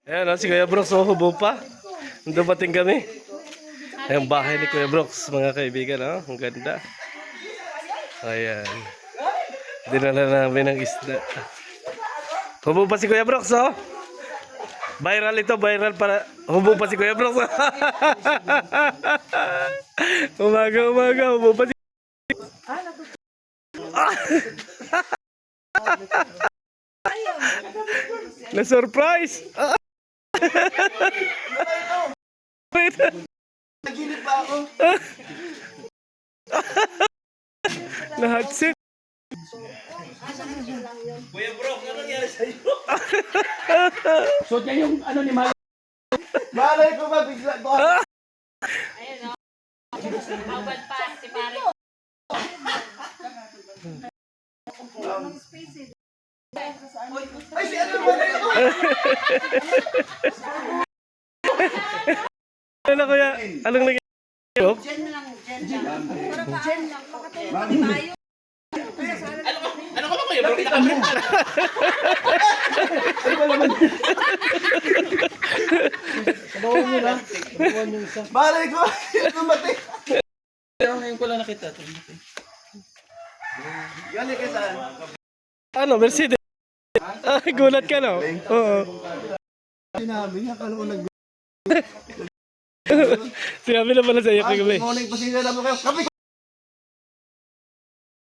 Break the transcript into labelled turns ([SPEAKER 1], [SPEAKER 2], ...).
[SPEAKER 1] Ayan, si Kuya Brooks, hubo pa. Dumating kami. Ayan, bahay ni Kuya Brooks, mga kaibigan, ang ganda. Ayan. Dinala namin ng isda. Hubo pa si Kuya Brooks, Viral ito, viral para hubo pa si Kuya Brooks. Umaga, hubo pa si... Na-surprise!
[SPEAKER 2] Nagilip pa ako.
[SPEAKER 1] Lahat-sit.
[SPEAKER 2] Kuya bro, ano nangyari sa'yo?
[SPEAKER 3] So, yan yung ano ni Mali.
[SPEAKER 2] Malay ko ba bigla ko?
[SPEAKER 4] Ayun o. Mabad pa si Mari.
[SPEAKER 2] Ay, si ano ba na ito?
[SPEAKER 1] Ano kuya? Anong nangyari?
[SPEAKER 3] Ano ka ba kuya bro? Kita mo.
[SPEAKER 2] Malay ko, lumati.
[SPEAKER 3] Ngayon ko lang nakita.
[SPEAKER 2] Yan ka saan?
[SPEAKER 1] Ano, Mercedes? Gulat ka, no? Oo.
[SPEAKER 2] Sinabi niya, kala ko nag...
[SPEAKER 1] Sinabi na pala sa iyo kagabi.
[SPEAKER 2] Morning pa sila na mo kayo. Kapi!